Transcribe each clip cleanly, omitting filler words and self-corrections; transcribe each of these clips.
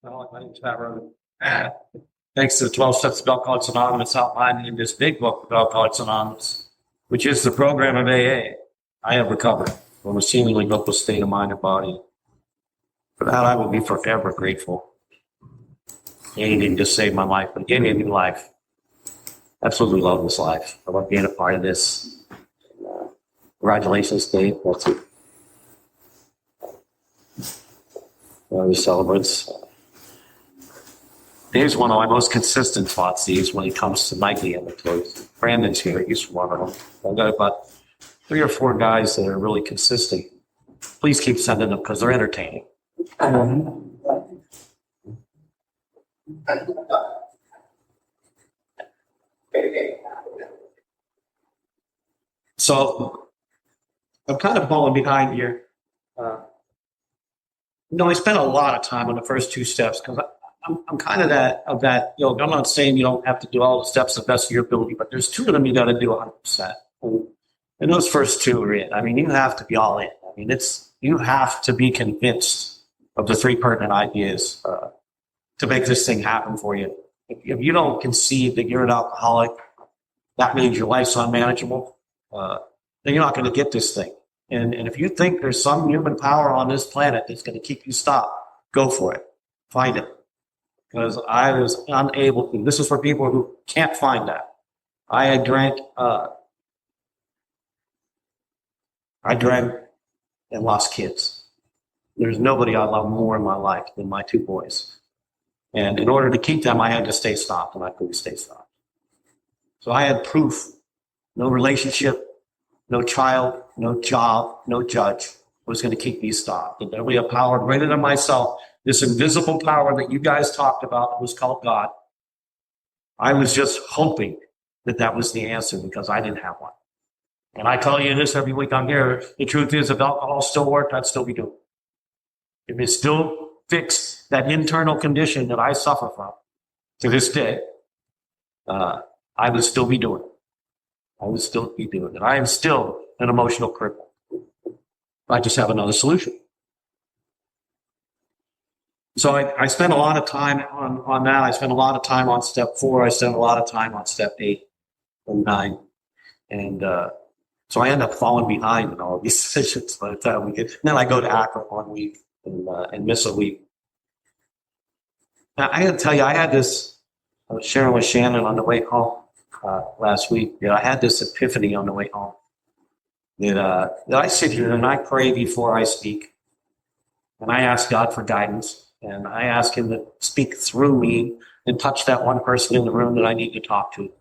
My name's Matt Roden. Thanks to the 12 Steps of Alcoholics Anonymous outlined in this big book of Alcoholics Anonymous, which is the program of AA, I have recovered from a seemingly hopeless state of mind and body. For that, I will be forever grateful. He didn't just save my life, but he gave me a new life. Absolutely love this life. I love being a part of this. Congratulations, Dave. That's it. The celebrants. Dave's one of my most consistent thoughtsies when it comes to nightly inventories. Brandon's here. He's one of them. I've got about 3 or 4 guys that are really consistent. Please keep sending them because they're entertaining. So I'm kind of falling behind here. I spent a lot of time on the first 2 steps because I'm kind of that, I'm not saying you don't have to do all the steps to the best of your ability, but there's 2 of them you got to do 100%. And those first 2 are it. I mean, you have to be all in. I mean, you have to be convinced of the 3 pertinent ideas to make this thing happen for you. If you don't conceive that you're an alcoholic, that means your life's unmanageable, then you're not going to get this thing. And if you think there's some human power on this planet that's going to keep you stopped, go for it. Find it. Because I was unable to. This is for people who can't find that. I drank and lost kids. There's nobody I love more in my life than my 2 boys. And in order to keep them, I had to stay stopped, and I couldn't stay stopped. So I had proof. No relationship, no child, no job, no judge was going to keep me stopped. And there was a power greater than myself, this invisible power that you guys talked about was called God. I was just hoping that was the answer because I didn't have one. And I tell you this every week I'm here. The truth is, if alcohol still worked, I'd still be doing it. If it still fixed that internal condition that I suffer from to this day, I would still be doing it. I would still be doing it. I am still an emotional cripple. I just have another solution. So I spent a lot of time on that. I spent a lot of time on step 4. I spent a lot of time on step 8 and 9. And so I end up falling behind in all of these decisions by the time we get. And then I go to Akron 1 week and miss a week. Now, I got to tell you, I was sharing with Shannon on the way home last week. I had this epiphany on the way home that I sit here and I pray before I speak. And I ask God for guidance. And I ask him to speak through me and touch that one person in the room that I need to talk to.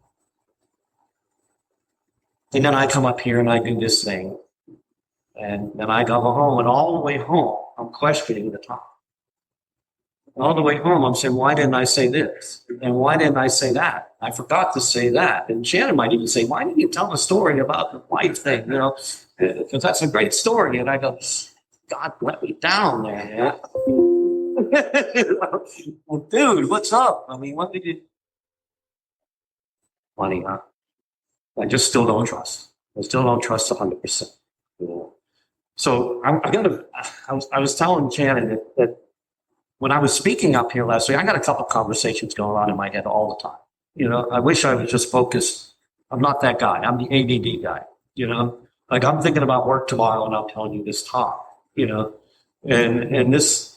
And then I come up here and I do this thing. And then I go home, and all the way home, I'm questioning the talk. All the way home, I'm saying, why didn't I say this? And why didn't I say that? I forgot to say that. And Shannon might even say, why didn't you tell the story about the wife thing? Because that's a great story. And I go, God let me down there, man. Well, dude, what's up? I mean, what did you? Funny, huh? I just still don't trust. I still don't trust 100%. So I was telling Shannon that when I was speaking up here last week, I got a couple of conversations going on in my head all the time. I wish I was just focused. I'm not that guy. I'm the ADD guy. Like I'm thinking about work tomorrow, and I'm telling you this talk. And this.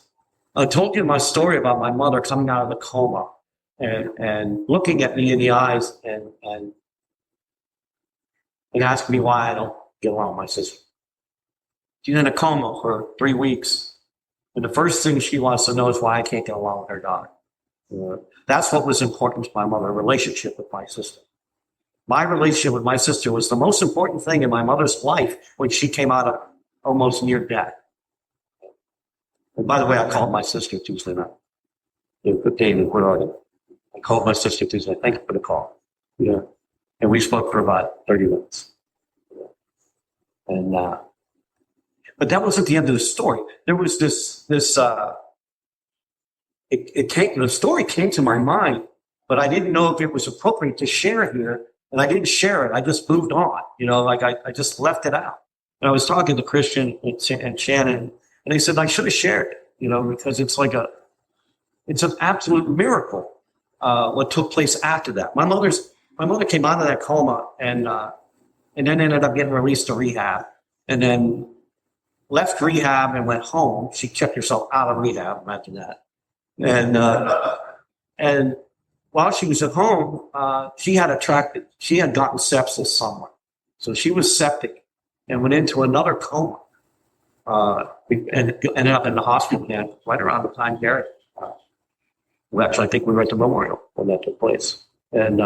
I told you my story about my mother coming out of the coma and looking at me in the eyes and asking me why I don't get along with my sister. She's in a coma for 3 weeks. And the first thing she wants to know is why I can't get along with her daughter. That's what was important to my mother, a relationship with my sister. My relationship with my sister was the most important thing in my mother's life when she came out of almost near death. And by the way, I called my sister Tuesday night. David, where are you? I called my sister Tuesday. Thank you for the call. And we spoke for about 30 minutes. And but that wasn't the end of the story. There was the story came to my mind, but I didn't know if it was appropriate to share here, and I didn't share it. I just moved on. I just left it out. And I was talking to Christian and Shannon, and they said I should have shared it, because it's like It's an absolute miracle what took place after that. My mother came out of that coma and then ended up getting released to rehab, and then left rehab and went home. She checked herself out of rehab. Imagine that. And while she was at home, she had gotten sepsis somewhere, so she was septic and went into another coma. And ended up in the hospital again right around the time Garrett. I think we were at the memorial when that took place. And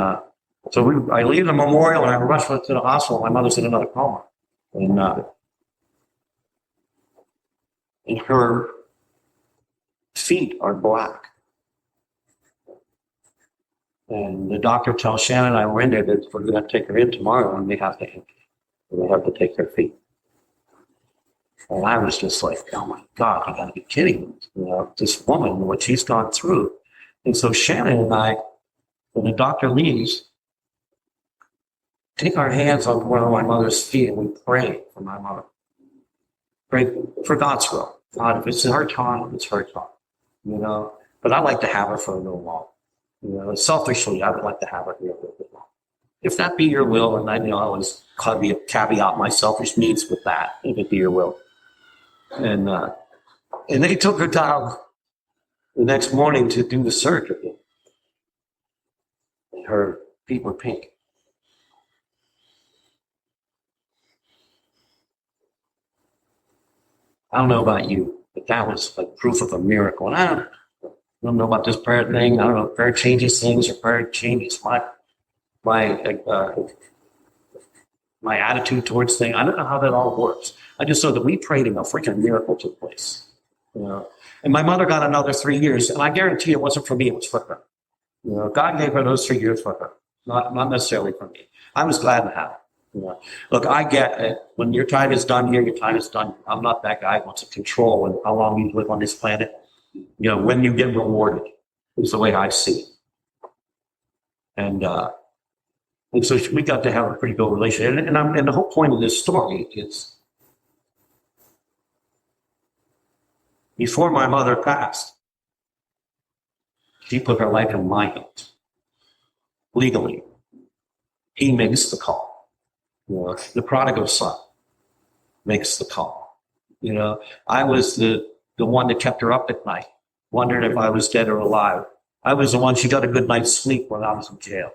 so I leave the memorial and I rush to the hospital. My mother's in another coma. And her feet are black. And the doctor tells Shannon and I were in there that we're going to take her in tomorrow and they have to take her feet. And I was just like, oh my God, you got to be kidding me. This woman, what she's gone through. And so Shannon and I, when the doctor leaves, take our hands on one of my mother's feet and we pray for my mother. Pray for God's will. God, if it's her time, it's her time. But I'd like to have her for a little while. Selfishly, I would like to have her here a little bit longer. If that be your will, and I always caveat my selfish needs with that, if it be your will. And they took her down the next morning to do the surgery. And her feet were pink. I don't know about you, but that was like proof of a miracle. And I don't know about this prayer thing. I don't know if prayer changes things or prayer changes my attitude towards things. I don't know how that all works. I just know that we prayed and a freaking miracle took place. And my mother got another 3 years, and I guarantee it wasn't for me, it was for her. God gave her those 3 years for her, not necessarily for me. I was glad to have it. Look, I get it. When your time is done here, your time is done. I'm not that guy who wants to control how long you live on this planet. When you get rewarded is the way I see it. And so we got to have a pretty good relationship. And the whole point of this story is, before my mother passed, she put her life in my hands. Legally. He makes the call. The prodigal son makes the call. I was the one that kept her up at night, wondered if I was dead or alive. I was the one she got a good night's sleep when I was in jail.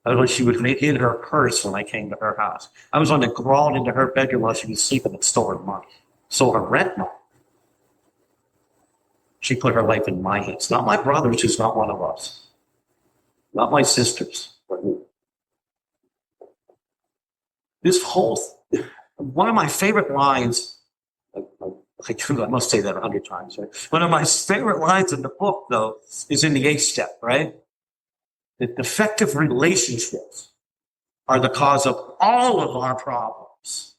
I was when she would hid her purse when I came to her house. I was one that crawled into her bedroom while she was sleeping and stole her money, stole her rent money. She put her life in my hands. Not my brother's, who's not one of us. Not my sister's, but me. One of my favorite lines, I must say that 100 times, right? One of my favorite lines in the book, though, is in the 8th step, right? That defective relationships are the cause of all of our problems.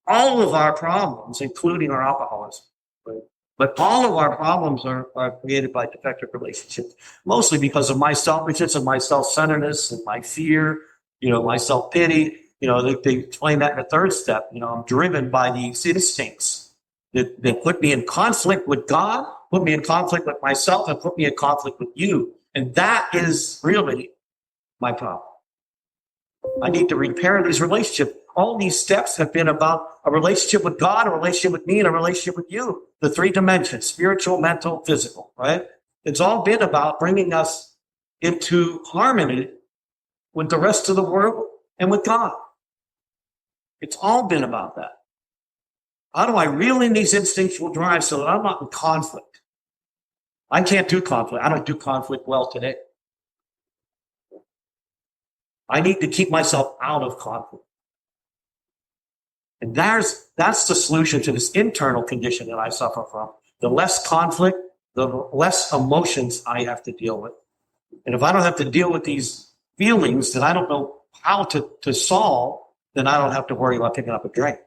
All of our problems, including our alcoholism. Right? But all of our problems are created by defective relationships, mostly because of my selfishness and my self-centeredness and my fear, my self-pity. They explain that in the 3rd step. I'm driven by these instincts that put me in conflict with God, put me in conflict with myself, and put me in conflict with you. And that is really my problem. I need to repair these relationships. All these steps have been about a relationship with God, a relationship with me, and a relationship with you. The 3 dimensions, spiritual, mental, physical, right? It's all been about bringing us into harmony with the rest of the world and with God. It's all been about that. How do I reel in these instinctual drives so that I'm not in conflict? I can't do conflict. I don't do conflict well today. I need to keep myself out of conflict. And that's the solution to this internal condition that I suffer from. The less conflict, the less emotions I have to deal with. And if I don't have to deal with these feelings that I don't know how to solve, then I don't have to worry about picking up a drink.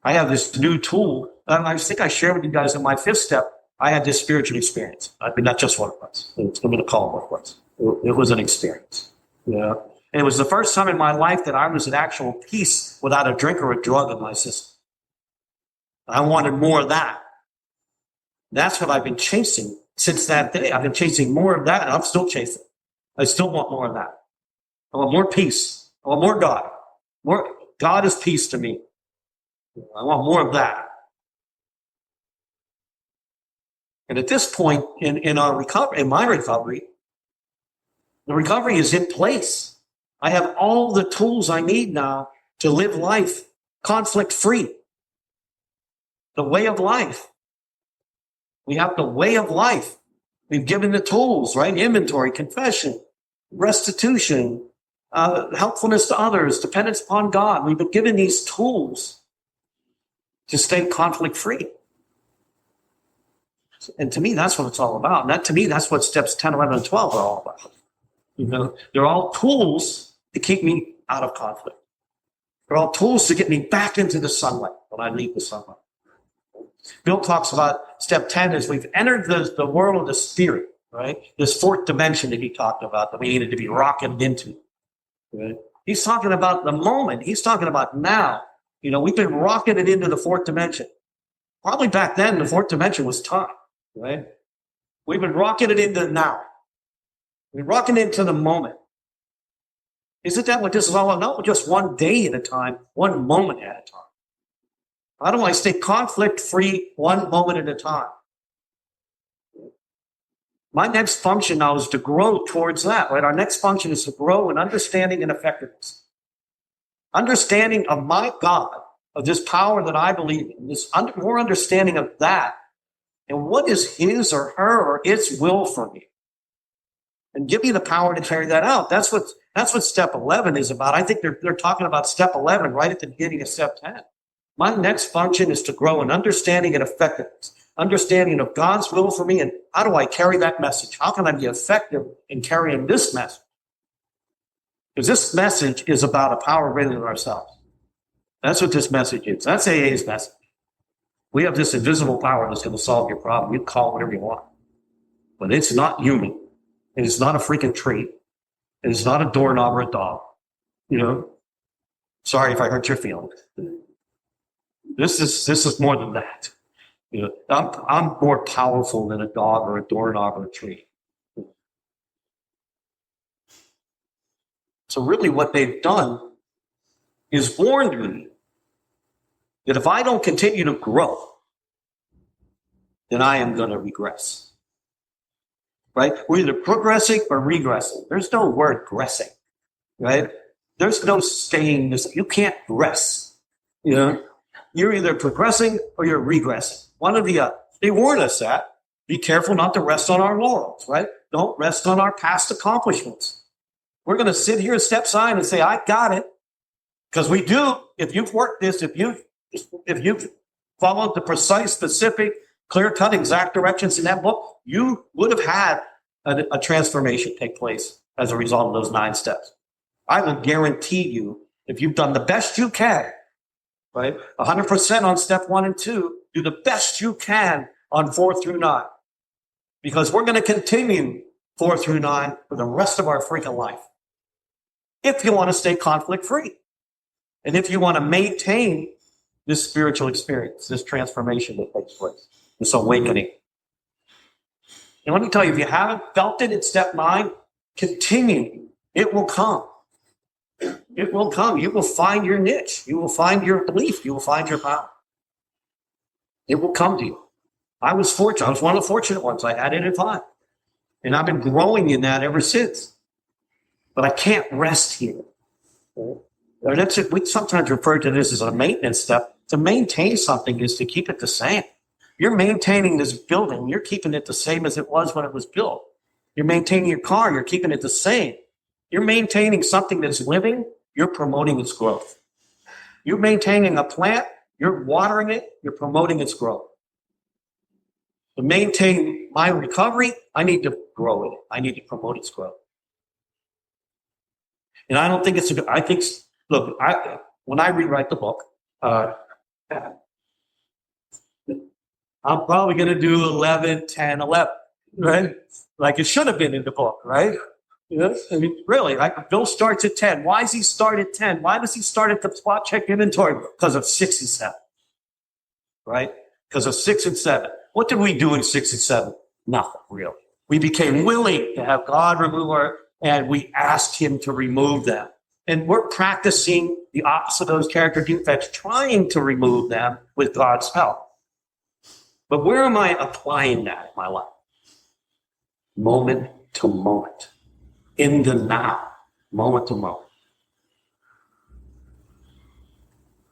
I have this new tool. I think I shared with you guys in my 5th step. I had this spiritual experience. I mean, not just what it was. I'm going to call it what it was. It was an experience. And it was the first time in my life that I was at actual peace without a drink or a drug in my system. I wanted more of that. That's what I've been chasing since that day. I've been chasing more of that, and I'm still chasing. I still want more of that. I want more peace. I want more God. More God is peace to me. I want more of that. And at this point in our recovery, in my recovery, the recovery is in place. I have all the tools I need now to live life conflict-free. The way of life. We have the way of life. We've given the tools, right? Inventory, confession, restitution, helpfulness to others, dependence upon God. We've been given these tools to stay conflict-free. And to me, that's what it's all about. And that, to me, that's what steps 10, 11, and 12 are all about. You know, they're all tools to keep me out of conflict. They're all tools to get me back into the sunlight when I leave the sunlight. Bill talks about step 10 is we've entered the world of the spirit, right? This fourth dimension that he talked about that we needed to be rocketed into. Right? He's talking about the moment. He's talking about now. You know, we've been rocketed into the fourth dimension. Probably back then, the fourth dimension was time, right? We've been rocketed into now. We're rocketed into the moment. Isn't that what this is all about? Not just one day at a time, one moment at a time. How do I stay conflict-free one moment at a time? My next function now is to grow towards that, right? Our next function is to grow in understanding and effectiveness. Understanding of my God, of this power that I believe in, more understanding of that, and what is his or her or its will for me. And give me the power to carry that out. That's what step 11 is about. I think they're talking about step 11 right at the beginning of step 10. My next function is to grow in understanding and effectiveness, understanding of God's will for me, and how do I carry that message? How can I be effective in carrying this message? Because this message is about a power greater than ourselves. That's what this message is. That's AA's message. We have this invisible power that's going to solve your problem. You can call it whatever you want. But it's not human. It is not a freaking tree. It is not a doorknob or a dog. You know? Sorry if I hurt your feelings. This is more than that. You know, I'm more powerful than a dog or a doorknob or a tree. So really what they've done is warned me that if I don't continue to grow, then I am going to regress. Right? We're either progressing or regressing. There's no word gressing. Right? There's no staying this. You can't regress. You know? You're either progressing or you're regressing. One of the they warn us that. Be careful not to rest on our laurels, right? Don't rest on our past accomplishments. We're going to sit here at step sign and say, I got it. Because we do. If you've worked this, if you've followed the precise, specific, clear-cut, exact directions in that book, you would have had a transformation take place as a result of those 9 steps. I will guarantee you, if you've done the best you can, right? 100% on step 1 and 2. Do the best you can on 4 through 9. Because we're going to continue 4 through 9 for the rest of our freaking life. If you want to stay conflict-free. And if you want to maintain this spiritual experience, this transformation that takes place, this awakening. And let me tell you, if you haven't felt it at step 9, continue. It will come. It will come. You will find your niche. You will find your belief. You will find your power. It will come to you. I was fortunate. I was one of the fortunate ones. I had it at 5. And I've been growing in that ever since. But I can't rest here. That's it. We sometimes refer to this as a maintenance step. To maintain something is to keep it the same. You're maintaining this building. You're keeping it the same as it was when it was built. You're maintaining your car. You're keeping it the same. You're maintaining something that's living. You're promoting its growth. You're maintaining a plant. You're watering it. You're promoting its growth. To maintain my recovery, I need to grow it. I need to promote its growth. And I don't think it's a good, I think, look, when I rewrite the book, I'm probably going to do 11, 10, 11, right? Like it should have been in the book, right? You know? I mean, really, Bill starts at 10. Why does he start at 10? Why does he start at the spot check inventory? Because of 6 and 7, right? Because of 6 and 7. What did we do in 67? Nothing, really. We became willing to have God remove and we asked him to remove them. And we're practicing the opposite of those character defects, trying to remove them with God's help. But where am I applying that in my life? Moment to moment. In the now. Moment to moment.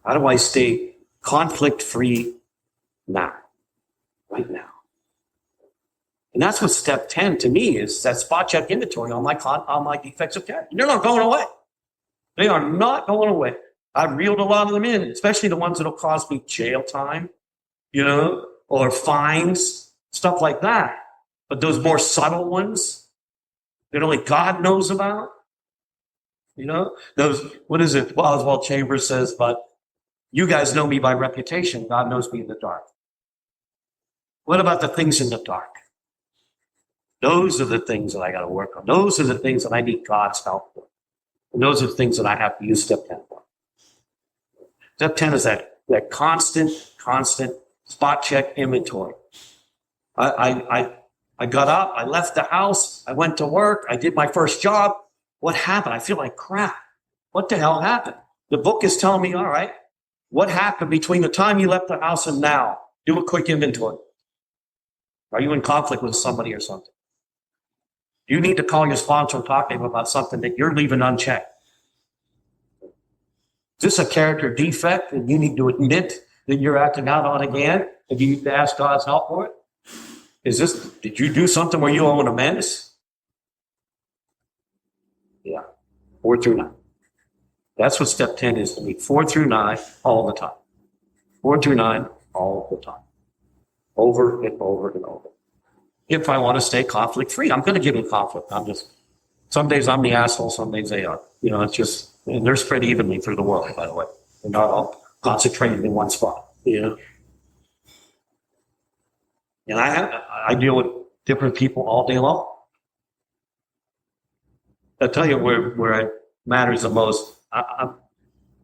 How do I stay conflict-free now? Right now. And that's what step 10 to me is, that spot check inventory on my defects of character. They're not going away. They are not going away. I've reeled a lot of them in, especially the ones that'll cost me jail time, or fines, stuff like that. But those more subtle ones that only God knows about, those, what is it? Well, Oswald Chambers says, but you guys know me by reputation. God knows me in the dark. What about the things in the dark? Those are the things that I got to work on. Those are the things that I need God's help for. And those are the things that I have to use step 10 for. Step 10 is that constant spot check inventory. I got up, I left the house, I went to work, I did my first job. What happened? I feel like crap. What the hell happened? The book is telling me, all right, what happened between the time you left the house and now? Do a quick inventory. Are you in conflict with somebody or something? Do you need to call your sponsor and talk to him about something that you're leaving unchecked? Is this a character defect and you need to admit that you're acting out on again and you need to ask God's help for it? Did you do something where you owe an amends? Yeah, 4 through 9. That's what step 10 is to me. 4 through 9 all the time. 4 through 9 all the time. Over and over and over. If I want to stay conflict free, I'm going to get in conflict. Some days I'm the asshole, some days they are. It's just, and they're spread evenly through the world, by the way. They're not all concentrated in one spot. And I deal with different people all day long. I'll tell you where it matters the most.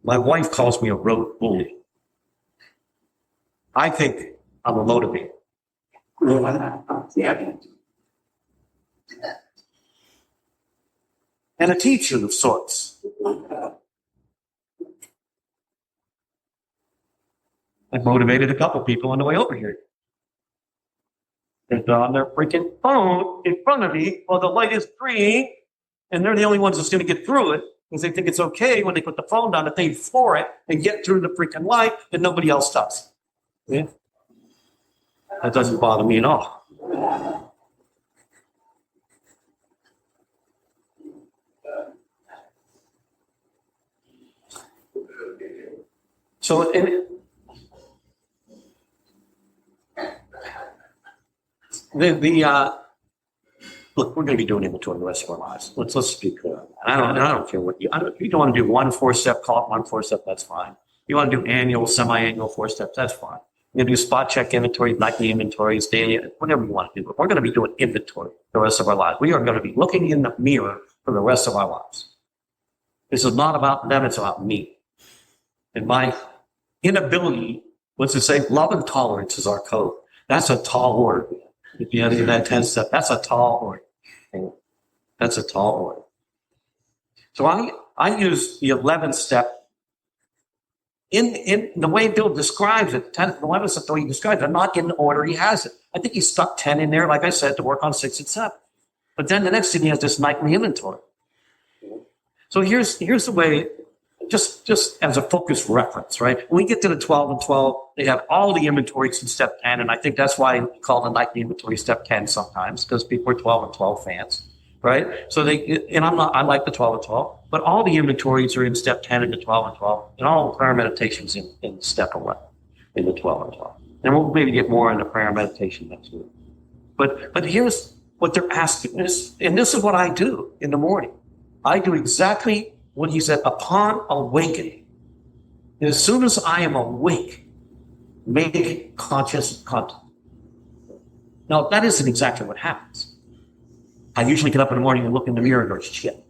My wife calls me a road bully. I think I'm a motivator. And a teacher of sorts. I motivated a couple people on the way over here. They're on their freaking phone in front of me while the light is green, and they're the only ones that's going to get through it because they think it's okay when they put the phone down that they floor it and get through the freaking light that nobody else does. Yeah? That doesn't bother me at all. So, look, we're going to be doing inventory the rest of our lives. Let's be clear. I don't care what you don't want to do 1 4-step, call it 1 4-step, that's fine. You want to do annual, semi-annual 4 steps, that's fine. You're going to do spot check inventory, nightly inventories, daily, whatever you want to do. But we're going to be doing inventory the rest of our lives. We are going to be looking in the mirror for the rest of our lives. This is not about them, it's about me. And my inability, what's it say? Love and tolerance is our code. That's a tall order. If you have that 10 step, that's a tall order. That's a tall order. So I use the 11th step in the way Bill describes it. 10th and 11th step, the way he describes it, not in the order he has it. I think he stuck 10 in there, like I said, to work on 6 and 7. But then the next thing he has this nightly inventory. So here's the way, just as a focus reference, right? When we get to the 12 and 12, they have all the inventories in step 10, and I think that's why we call the nightly inventory step 10 sometimes, because people are 12 and 12 fans, right? So I like the 12 and 12, but all the inventories are in step 10 and the 12 and 12, and all the prayer meditations in step 11, in the 12 and 12. And we'll maybe get more into prayer meditation next week. But here's what they're asking, and this is what I do in the morning. I do exactly what he said, upon awakening. And as soon as I am awake, make conscious contact. Now, that isn't exactly what happens. I usually get up in the morning and look in the mirror and go, shit.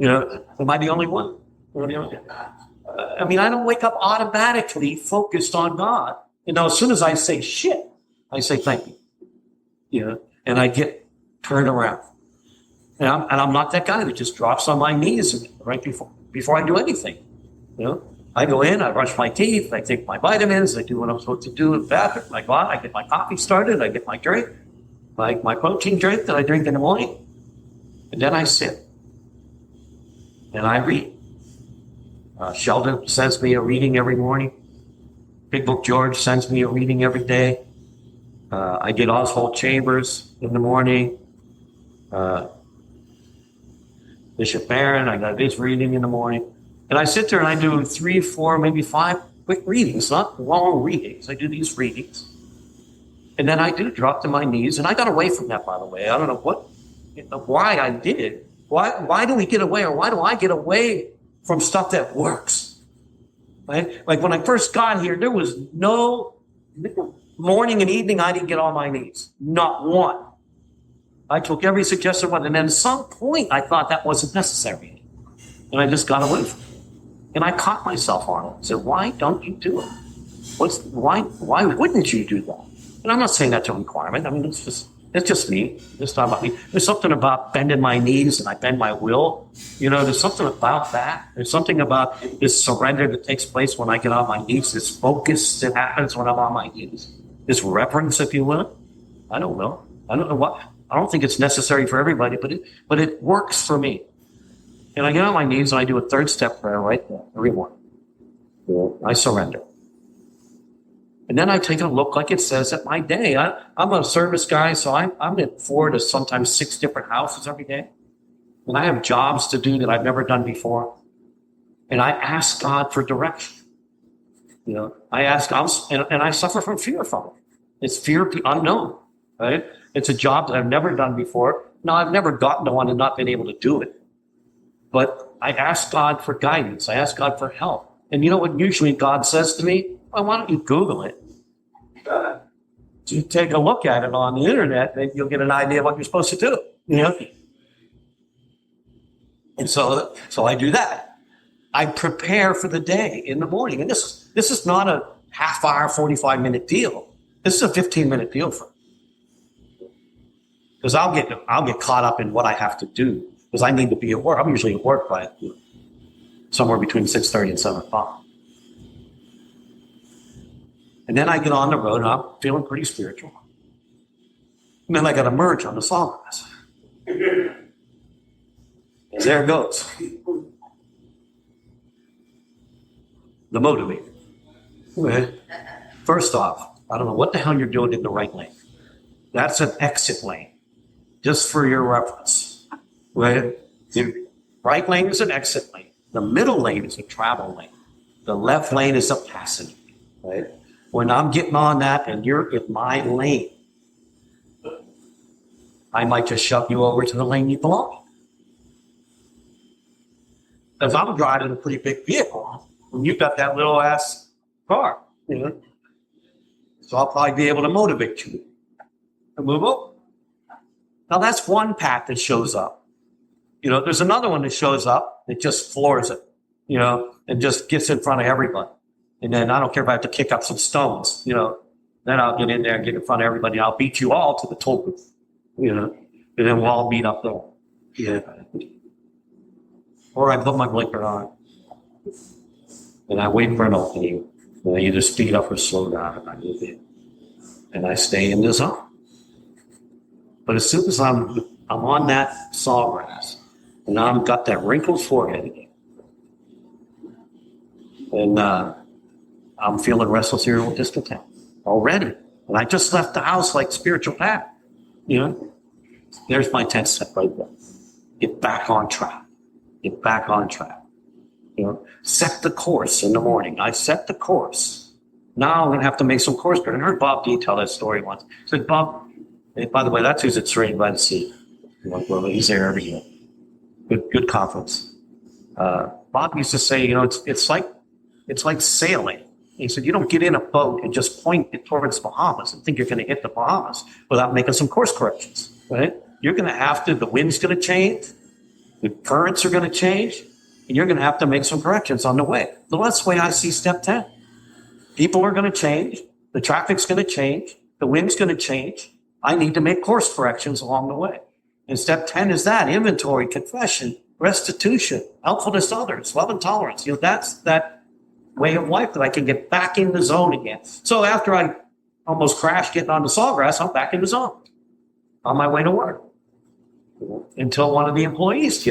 Am I the only one? I don't wake up automatically focused on God. As soon as I say shit, I say thank you, and I get turned around. And I'm not that guy that just drops on my knees right before I do anything. I go in, I brush my teeth, I take my vitamins, I do what I'm supposed to do in the bathroom. I go out, I get my coffee started, I get my drink, my protein drink that I drink in the morning, and then I sit and I read. Sheldon sends me a reading every morning. Big Book George sends me a reading every day. I get Oswald Chambers in the morning. Bishop Barron, I got his reading in the morning. And I sit there and I do 3, 4, maybe 5 quick readings, not long readings. I do these readings. And then I do drop to my knees. And I got away from that, by the way. I don't know why I did it. Why do we get away, or why do I get away from stuff that works? Right? Like when I first got here, there was no morning and evening I didn't get on my knees. Not one. I took every suggested one. And then at some point, I thought that wasn't necessary. And I just got away from it. And I caught myself on it. I said, why don't you do it? Why wouldn't you do that? And I'm not saying that's a requirement. I mean, it's just me. It's not about me. There's something about bending my knees and I bend my will. There's something about that. There's something about this surrender that takes place when I get on my knees, this focus that happens when I'm on my knees, this reverence, if you will. I don't know. I don't know what. I don't think it's necessary for everybody, but it works for me. And I get on my knees and I do a 3rd step prayer right there, every morning. I surrender. And then I take a look, like it says, at my day. I'm a service guy, so I'm in 4 to sometimes 6 different houses every day. And I have jobs to do that I've never done before. And I ask God for direction. I ask, and I suffer from fear from it. It's fear of the unknown, right? It's a job that I've never done before. Now, I've never gotten to one and not been able to do it. But I ask God for guidance. I ask God for help. And you know what usually God says to me? Well, why don't you Google it? You take a look at it on the internet, and you'll get an idea of what you're supposed to do. And so I do that. I prepare for the day in the morning. And this is not a half-hour, 45-minute deal. This is a 15-minute deal for me. Because I'll get caught up in what I have to do. Because I need to be at work. I'm usually at work by somewhere between 6:30 and 7 o'clock. And then I get on the road and I'm feeling pretty spiritual. And then I got to merge on the sawgrass. And there it goes. The motivator. Okay. First off, I don't know what the hell you're doing in the right lane. That's an exit lane. Just for your reference. Right? The right lane is an exit lane. The middle lane is a travel lane. The left lane is a passenger. Right? When I'm getting on that and you're in my lane, I might just shove you over to the lane you belong. Because I'm driving a pretty big vehicle, and you've got that little ass car. So I'll probably be able to motivate you to move over. Now that's one path that shows up. There's another one that shows up that just floors it, and just gets in front of everybody. And then I don't care if I have to kick up some stones, then I'll get in there and get in front of everybody. I'll beat you all to the toll booth, and then we'll all meet up there. Yeah. Or I put my blinker on and I wait for an opening. And I either speed up or slow down and I move in. And I stay in the zone. But as soon as I'm on that sawgrass, and I've got that wrinkled forehead again. And I'm feeling restless here with discontent already. And I just left the house like spiritual path. There's my 10th step right there. Get back on track. Get back on track. Set the course in the morning. I set the course. Now I'm going to have to make some course correction. I heard Bob D tell that story once. He said, Bob, hey, by the way, that's who's at Serene by the Sea. He's there every year. Good conference. Bob used to say, it's like sailing. He said, you don't get in a boat and just point it towards Bahamas and think you're going to hit the Bahamas without making some course corrections, right? You're going to have to, the wind's going to change, the currents are going to change, and you're going to have to make some corrections on the way. That's the way I see step 10. People are going to change. The traffic's going to change. The wind's going to change. I need to make course corrections along the way. And step 10 is that inventory, confession, restitution, helpfulness to others, love and tolerance. That's that way of life that I can get back in the zone again. So after I almost crashed getting onto sawgrass, I'm back in the zone on my way to work until one of the employees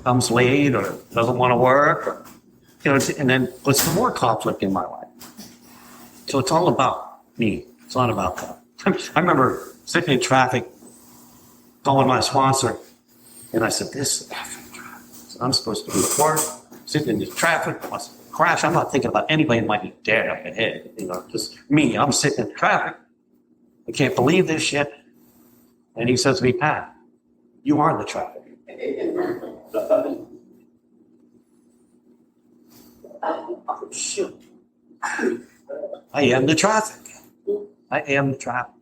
comes late or doesn't want to work, or, and then puts some more conflict in my life. So it's all about me. It's not about that. I remember sitting in traffic, calling my sponsor, and I said, this effing traffic. I'm supposed to be at work, sitting in this traffic, I must crash. I'm not thinking about anybody that might be dead up ahead. Just me. I'm sitting in traffic. I can't believe this shit. And he says to me, Pat, you are the traffic. Oh, shit. I am the traffic. I am the traffic.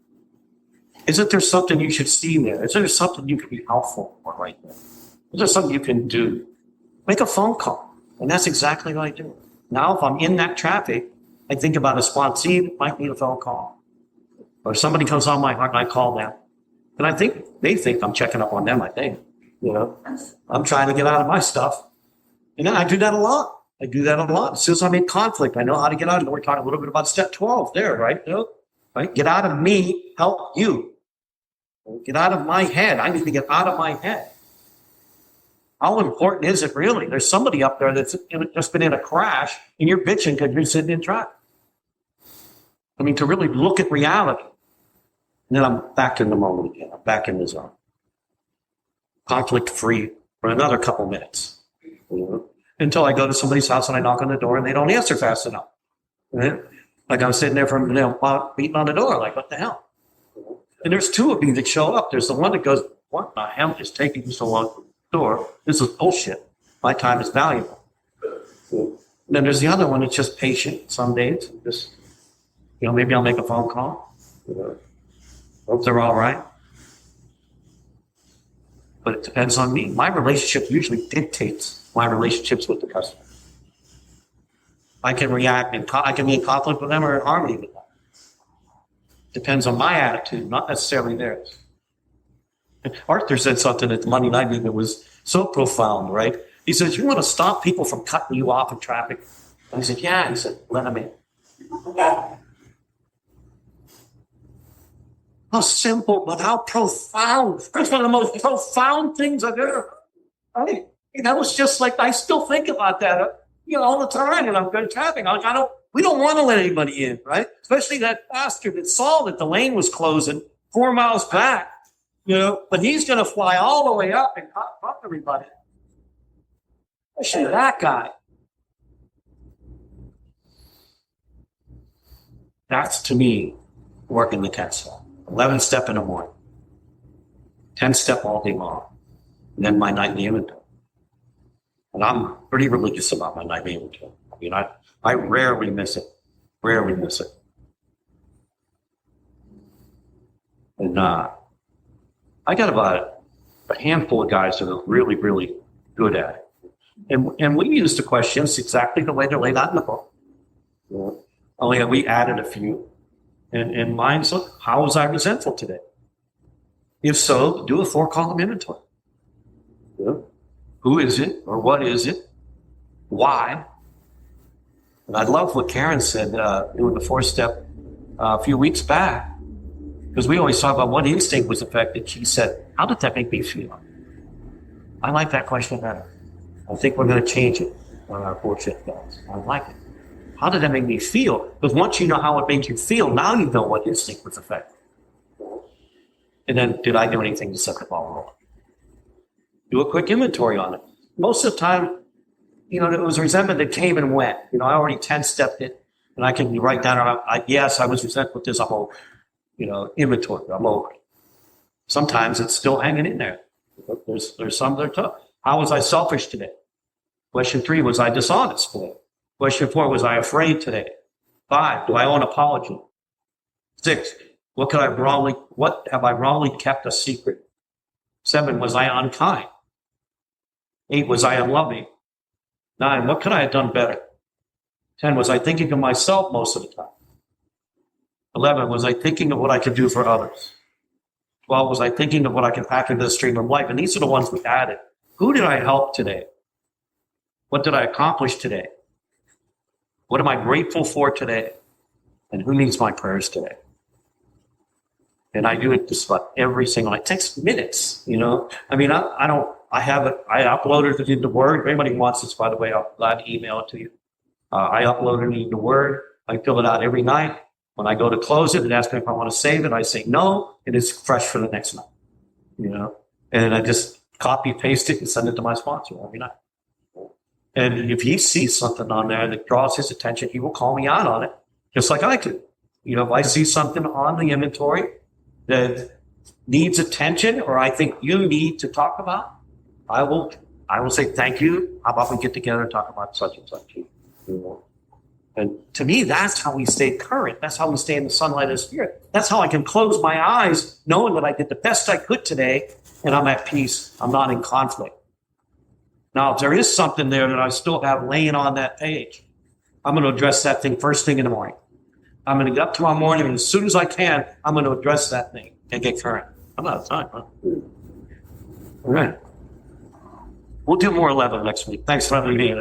Isn't there something you should see there? Is there something you can be helpful for right there? Is there something you can do? Make a phone call. And that's exactly what I do. Now, if I'm in that traffic, I think about a sponsee that might need a phone call. Or somebody comes on my heart and I call them. And I think they think I'm checking up on them, I think. I'm trying to get out of my stuff. And then I do that a lot. As soon as I'm in conflict, I know how to get out. And we're talking a little bit about step 12 there, right? Right? Get out of me, help you. Get out of my head. I need to get out of my head. How important is it really? There's somebody up there that's just been in a crash and you're bitching because you're sitting in traffic. To really look at reality. And then I'm back in the moment again. I'm back in the zone. Conflict free for another couple minutes. Until I go to somebody's house and I knock on the door and they don't answer fast enough. Right? Like I'm sitting there beating on the door, like, what the hell? And there's two of me that show up. There's the one that goes, what the hell is taking you so long to the door? This is bullshit. My time is valuable. And then there's the other one that's just patient some days. Just, maybe I'll make a phone call. Hope they're all right. But it depends on me. My relationship usually dictates my relationships with the customer. I can react and I can be in conflict with them or in harmony with them. Depends on my attitude, not necessarily theirs. Arthur said something at the Monday night meeting that was so profound, right? He says, you want to stop people from cutting you off in traffic? And I said, yeah. He said, let them in. How simple, but how profound. That's one of the most profound things I've ever heard. That was just like, I still think about that, all the time when I'm going traffic. We don't want to let anybody in, right? Especially that bastard that saw that the lane was closing 4 miles back, but he's going to fly all the way up and fuck everybody. Especially that guy. That's, to me, working the 10 step. 11 step in the morning. 10 step all day long. And then my nightly inventory. And I'm pretty religious about my nightly inventory. I rarely miss it. And I got about a handful of guys that are really, really good at it. And we used the questions exactly the way they're laid out in the book. Only we added a few. And mine's, how was I resentful today? If so, do a 4-column inventory. Who is it or what is it? Why? And I love what Karen said doing the 4-step a few weeks back, because we always talk about what instinct was affected. She said, how did that make me feel? I like that question better. I think we're going to change it on our 4-step goals. I like it. How did that make me feel? Because once you know how it made you feel, now you know what instinct was affected. And then, did I do anything to set the ball rolling? Do a quick inventory on it. Most of the time, it was resentment that came and went. I already 10-stepped it, and I can write down, yes, I was resentful with this, I'm over. Inventory, I'm over it. Sometimes it's still hanging in there. There's some that are tough. How was I selfish today? Question 3, was I dishonest today? Question 4, was I afraid today? 5, do I owe an apology? 6, what have I wrongly kept a secret? 7, was I unkind? 8, was I unloving? 9, what could I have done better? 10, was I thinking of myself most of the time? 11, was I thinking of what I could do for others? 12, was I thinking of what I could pack into the stream of life? And these are the ones we added. Who did I help today? What did I accomplish today? What am I grateful for today? And who needs my prayers today? And I do it just about every single night. It takes minutes, you know. I mean, I have it. I uploaded it into Word. If anybody wants this, by the way, I'll glad to email it to you. I uploaded it into Word. I fill it out every night. When I go to close it, it asks me if I want to save it. I say no. It is fresh for the next night, you know. And I just copy, paste it, and send it to my sponsor every night. And if he sees something on there that draws his attention, he will call me out on it, just like I do. You know, if I see something on the inventory that needs attention, or I think you need to talk about, I will say, thank you. How about we get together and talk about such and such? You know? And to me, that's how we stay current. That's how we stay in the sunlight of the Spirit. That's how I can close my eyes knowing that I did the best I could today and I'm at peace. I'm not in conflict. Now, if there is something there that I still have laying on that page, I'm going to address that thing first thing in the morning. I'm going to get up tomorrow morning, and as soon as I can, I'm going to address that thing and get current. I'm out of time, huh? All right. We'll do more 11 next week. Thanks for having me.